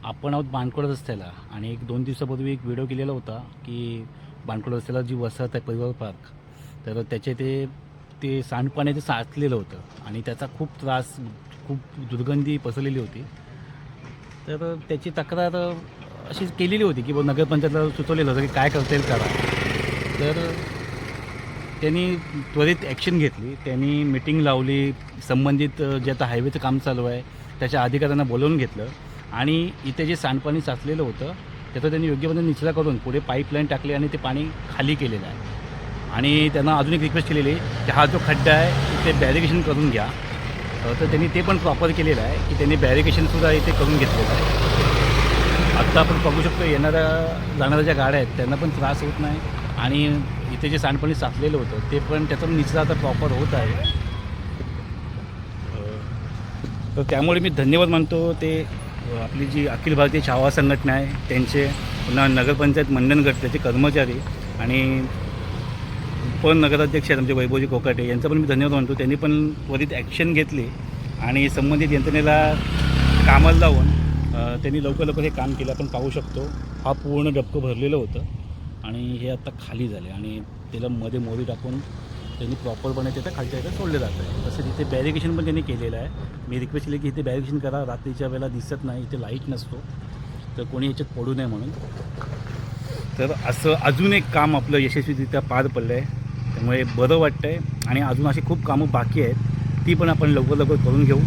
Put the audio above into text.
आपण आहोत बाणकोड रस्त्याला आणि एक 2 दिवसापूर्वी एक व्हिडिओ केलेला होता की बाणकोड रस्त्याला जी वसाहत आहे परिवार पार्क, तर त्याचे ते सांडपाणी ते साचलेलं होतं आणि त्याचा खूप त्रास, खूप दुर्गंधी पसरलेली होती. तर त्याची तक्रार अशीच केलेली होती की नगरपंचायतला सुचवलेलं होतं की काय करता येईल करा. तर त्यांनी त्वरित ॲक्शन घेतली. त्यांनी मीटिंग लावली. संबंधित जे आता हायवेचं काम चालू आहे त्याच्या अधिकाऱ्यांना बोलावून घेतलं आणि इथे जे सांडपाणी साचलेलं होतं त्याचा त्यांनी योग्य पद्धतीने निचरा करून पुढे पाईपलाईन टाकली आणि ते पाणी खाली केलेलं आहे. आणि त्यांना अजून एक रिक्वेस्ट केलेली की हा जो खड्डा आहे इथे बॅरिकेशन करून घ्या. तर त्यांनी ते पण प्रॉपर केलेलं आहे की त्यांनी बॅरिकेशनसुद्धा इथे करून घेतलेलं आहे. आत्ता आपण बघू शकतो येणाऱ्या जाणाऱ्या ज्या गाड्या आहेत त्यांना पण त्रास होत नाही आणि इथे जे सांडपाणी साचलेलं होतं ते पण त्याचा निचरा आता प्रॉपर होत आहे. तर त्यामुळे मी धन्यवाद मानतो ते आपली जी अखिल भारतीय छावा संघटना आहे त्यांचे, पुन्हा नगरपंचायत मंडणगट त्याचे कर्मचारी आणि उपनगराध्यक्ष आहेत आमचे वैभवजी कोकाटे यांचा पण मी धन्यवाद मानतो. त्यांनी पण त्वरित ॲक्शन घेतली आणि संबंधित यंत्रणेला कामाला लावून त्यांनी लवकर हे काम केलं. आपण पाहू शकतो हा पूर्ण डबकं भरलेलं होतं आणि हे आता खाली झाले आणि त्याला मध्ये मोरी टाकून त्यांनी प्रॉपरपणे त्याच्या खालच्या इथं सोडलं जातं आहे. तसं तिथे बॅरिकेशन पण त्यांनी केलेलं आहे. मी रिक्वेस्ट केली की इथे बॅरिकेशन करा, रात्रीच्या वेळेला दिसत नाही, इथे लाईट नसतो तर कोणी याच्यात पडू नये म्हणून. तर असं अजून एक काम आपलं यशस्वीरित्या पार पडलं आहे. त्यामुळे बरं वाटतं आहे आणि अजून अशी खूप कामं बाकी आहेत ती पण आपण लवकर करून घेऊ.